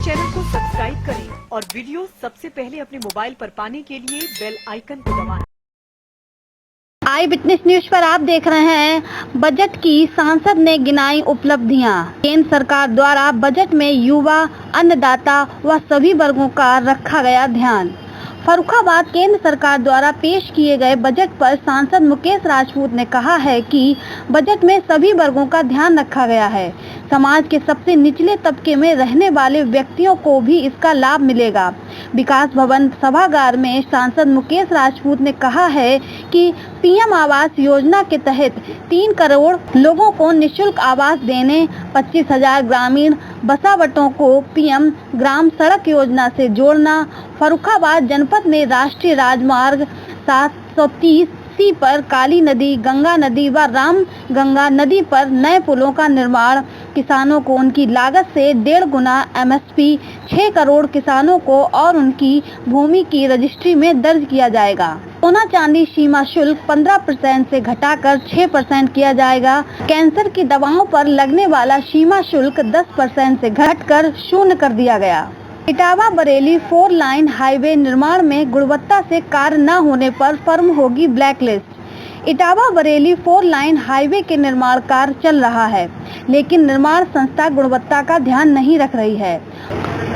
Channel को subscribe करें और वीडियो सबसे पहले अपने मोबाइल पर पाने के लिए बेल आइकन को दबाएं। आई विटनेस न्यूज पर आप देख रहे हैं बजट की सांसद ने गिनाई उपलब्धियां। केंद्र सरकार द्वारा बजट में युवा, अन्नदाता व सभी वर्गों का रखा गया ध्यान। फर्रुखाबाद केंद्र सरकार द्वारा पेश किए गए बजट पर सांसद मुकेश राजपूत ने कहा है कि बजट में सभी वर्गों का ध्यान रखा गया है। समाज के सबसे निचले तबके में रहने वाले व्यक्तियों को भी इसका लाभ मिलेगा। विकास भवन सभागार में सांसद मुकेश राजपूत ने कहा है कि पीएम आवास योजना के तहत 3 करोड़ लोगों को निःशुल्क आवास देने, 25,000 ग्रामीण बसावटों को पीएम ग्राम सड़क योजना से जोड़ना, फर्रुखाबाद जनपद में राष्ट्रीय राजमार्ग 730C पर काली नदी, गंगा नदी व राम गंगा नदी पर नए पुलों का निर्माण, किसानों को उनकी लागत से 1.5 गुना MSP, 6 करोड़ किसानों को और उनकी भूमि की रजिस्ट्री में दर्ज किया जाएगा। सोना चांदी सीमा शुल्क 15% से घटाकर 6% किया जाएगा। कैंसर की दवाओं पर लगने वाला सीमा शुल्क 10% से घटकर 0 कर दिया गया। इटावा बरेली 4 लाइन हाईवे निर्माण में गुणवत्ता से कार्य न होने पर फर्म होगी blacklist. Etawah Bareilly 4 lane highway के निर्माण कार्य चल रहा है, लेकिन निर्माण संस्था गुणवत्ता का ध्यान नहीं रख रही है।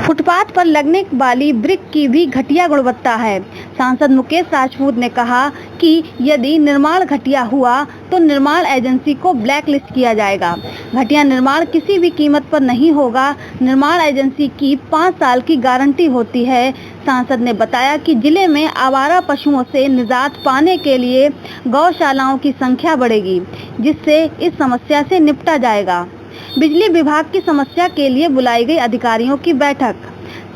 फुटपाथ पर लगने वाली ब्रिक की भी घटिया गुणवत्ता है। सांसद मुकेश राजपूत ने कहा कि यदि निर्माण घटिया हुआ तो निर्माण एजेंसी को ब्लैक लिस्ट किया जाएगा। घटिया निर्माण किसी भी कीमत पर नहीं होगा। निर्माण एजेंसी की 5 साल की गारंटी होती है। सांसद ने बताया कि जिले में आवारा पशुओं से निजात पाने के लिए गौशालाओं की संख्या बढ़ेगी, जिससे इस समस्या से निपटा जाएगा। बिजली विभाग की समस्या के लिए बुलाई गई अधिकारियों की बैठक।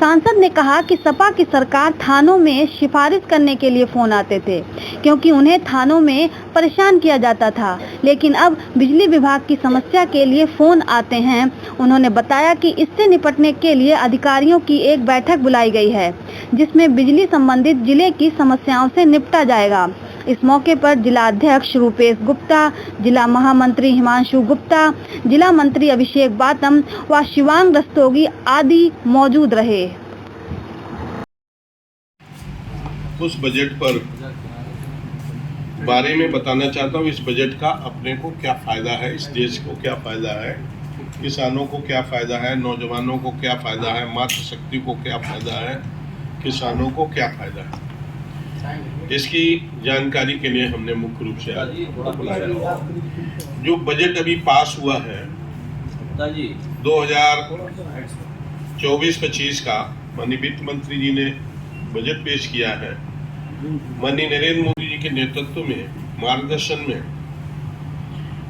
सांसद ने कहा कि सपा की सरकार थानों में सिफारिश करने के लिए फोन आते थे, क्योंकि उन्हें थानों में परेशान किया जाता था, लेकिन अब बिजली विभाग की समस्या के लिए फोन आते हैं। उन्होंने बताया कि इससे निपटने के लिए अधिकारियों की एक बैठक बुलाई गई है, जिसमें बिजली संबंधित जिले की समस्याओं से निपटा जाएगा। इस मौके पर जिला अध्यक्ष रूपेश गुप्ता, जिला महामंत्री हिमांशु गुप्ता, जिला मंत्री अभिषेक बातम व शिवांग रस्तोगी आदि मौजूद रहे। उस बजट पर बारे में बताना चाहता हूँ। इस बजट का अपने को क्या फायदा है, इस देश को क्या फायदा है, किसानों को क्या फायदा है, नौजवानों को क्या फायदा है, मातृशक्ति को क्या फायदा है, किसानों को क्या फायदा है, इसकी जानकारी के लिए हमने मुख्य रूप से आज बुलाया। जो बजट अभी पास हुआ है 2024-25 का, माननीय वित्त मंत्री जी ने बजट पेश किया है। माननीय नरेंद्र मोदी जी के नेतृत्व में, मार्गदर्शन में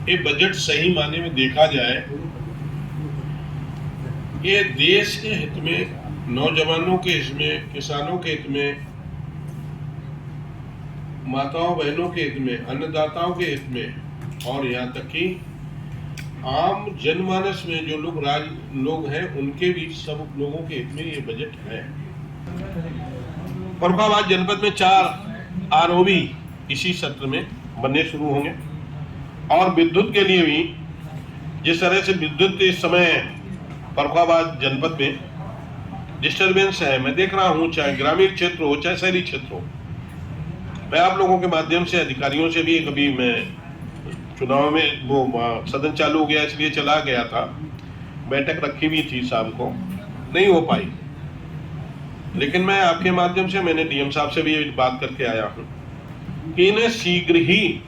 ये बजट सही मायने में देखा जाए, ये देश के हित में, नौजवानों के हित में, किसानों के हित में, माताओं बहनों के हित में, अन्नदाताओं के हित में और यहाँ तक कि आम जनमानस में जो लोग हैं उनके भी सब लोगों के हित में ये बजट है। फर्रुखाबाद जनपद में 4 ROB इसी सत्र में बनने शुरू होंगे और विद्युत के लिए भी जिस तरह से विद्युत इस समय फर्रुखाबाद जनपद में डिस्टर्बेंस है, मैं देख रहा हूँ, चाहे ग्रामीण क्षेत्र हो चाहे शहरी क्षेत्र हो। मैं आप लोगों के माध्यम से अधिकारियों से भी, कभी मैं चुनाव में वो सदन चालू हो गया इसलिए चला गया था, बैठक रखी हुई थी, शाम को नहीं हो पाई, लेकिन मैं आपके माध्यम से मैंने DM साहब से भी बात करके आया हूँ कि इन्हें शीघ्र ही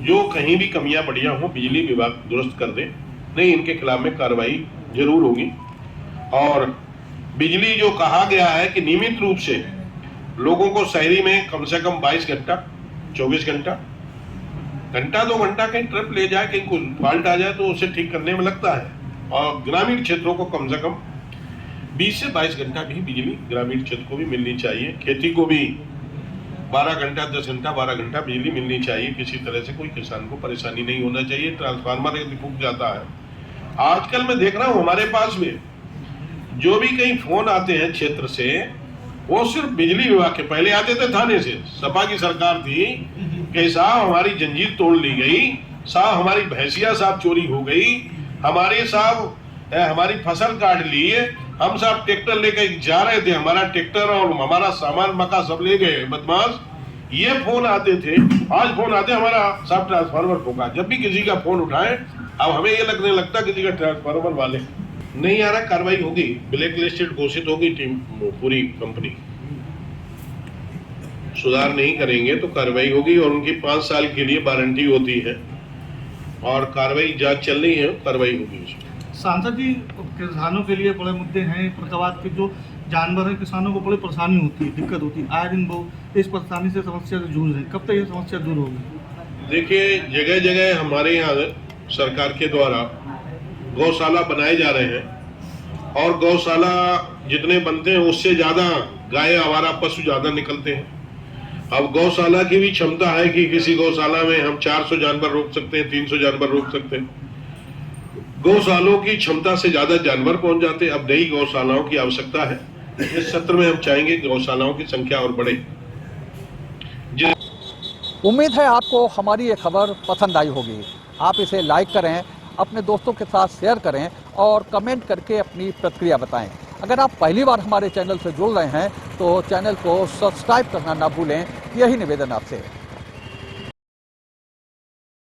जो कहीं भी कमियां बढ़ियां हो बिजली विभाग दुरुस्त कर दे, नहीं इनके खिलाफ में कार्रवाई जरूर होगी। और बिजली जो कहा गया है कि नियमित रूप से लोगों को शहरी में कम से कम 22 घंटा, 24 घंटा, 2 घंटा कहीं ट्रिप ले जाए, कहीं कोई फॉल्ट आ जाए तो उसे ठीक करने में लगता है, और ग्रामीण क्षेत्रों को कम से कम 20 से 22 घंटा भी बिजली ग्रामीण क्षेत्र को भी मिलनी चाहिए। खेती को भी 12 घंटा, 10 घंटा, 12 घंटा बिजली मिलनी चाहिए। किसी तरह से कोई किसान को परेशानी नहीं होना चाहिए। ट्रांसफार्मर यदि फूक जाता है, आजकल मैं देख रहा हूँ हमारे पास में जो भी कहीं फोन आते हैं क्षेत्र से, वो सिर्फ बिजली विभाग के, पहले आते थे थाने से, सपा की सरकार थी कि साहब हमारी जंजीर तोड़ ली गई, साहब हमारी भैंसिया साहब चोरी हो गई, हमारे साहब हमारी फसल काट ली, हम साहब ट्रैक्टर लेकर जा रहे थे, हमारा ट्रैक्टर और हमारा सामान मका सब ले गए बदमाश। ये फोन आते थे, आज फोन आते हमारा साहब ट्रांसफार्मर ठोका। जब भी किसी का फोन उठाए अब हमें ये लगने लगता किसी का ट्रांसफार्मर वाले नहीं आ रहा, कार्रवाई होगी, ब्लैक लिस्टेड घोषित होगी टीम पूरी कंपनी। सुधार नहीं करेंगे तो कार्रवाई होगी और उनकी 5 साल के लिए वारंटी होती है और कार्रवाई जांच चल रही है, कार्रवाई होगी। सांसद जी, किसानों के लिए बड़े मुद्दे हैं, प्रतिवाद के जो जानवर हैं, किसानों को बड़ी परेशानी होती है, दिक्कत होती है, आए दिन वो इस परेशानी से समस्या से जूझ रहे हैं, कब तक ये समस्या दूर होगी? देखिए, जगह जगह हमारे यहाँ सरकार के द्वारा गौशाला बनाए जा रहे हैं और गौशाला जितने बनते हैं उससे ज्यादा गाय आवारा पशु ज्यादा निकलते हैं। अब गौशाला की भी क्षमता है कि किसी गौशाला में हम 400 जानवर रोक सकते हैं, 300 जानवर रोक सकते हैं। गौशालों की क्षमता से ज्यादा जानवर पहुंच जाते हैं। अब नई गौशालाओं की आवश्यकता है। इस सत्र में हम चाहेंगे कि गौशालाओं की संख्या और बढ़े। उम्मीद है आपको हमारी ये खबर पसंद आई होगी। आप इसे लाइक करें, अपने दोस्तों के साथ शेयर करें और कमेंट करके अपनी प्रतिक्रिया बताएं। अगर आप पहली बार हमारे चैनल से जुड़ रहे हैं तो चैनल को सब्सक्राइब करना ना भूलें, यही निवेदन आपसे।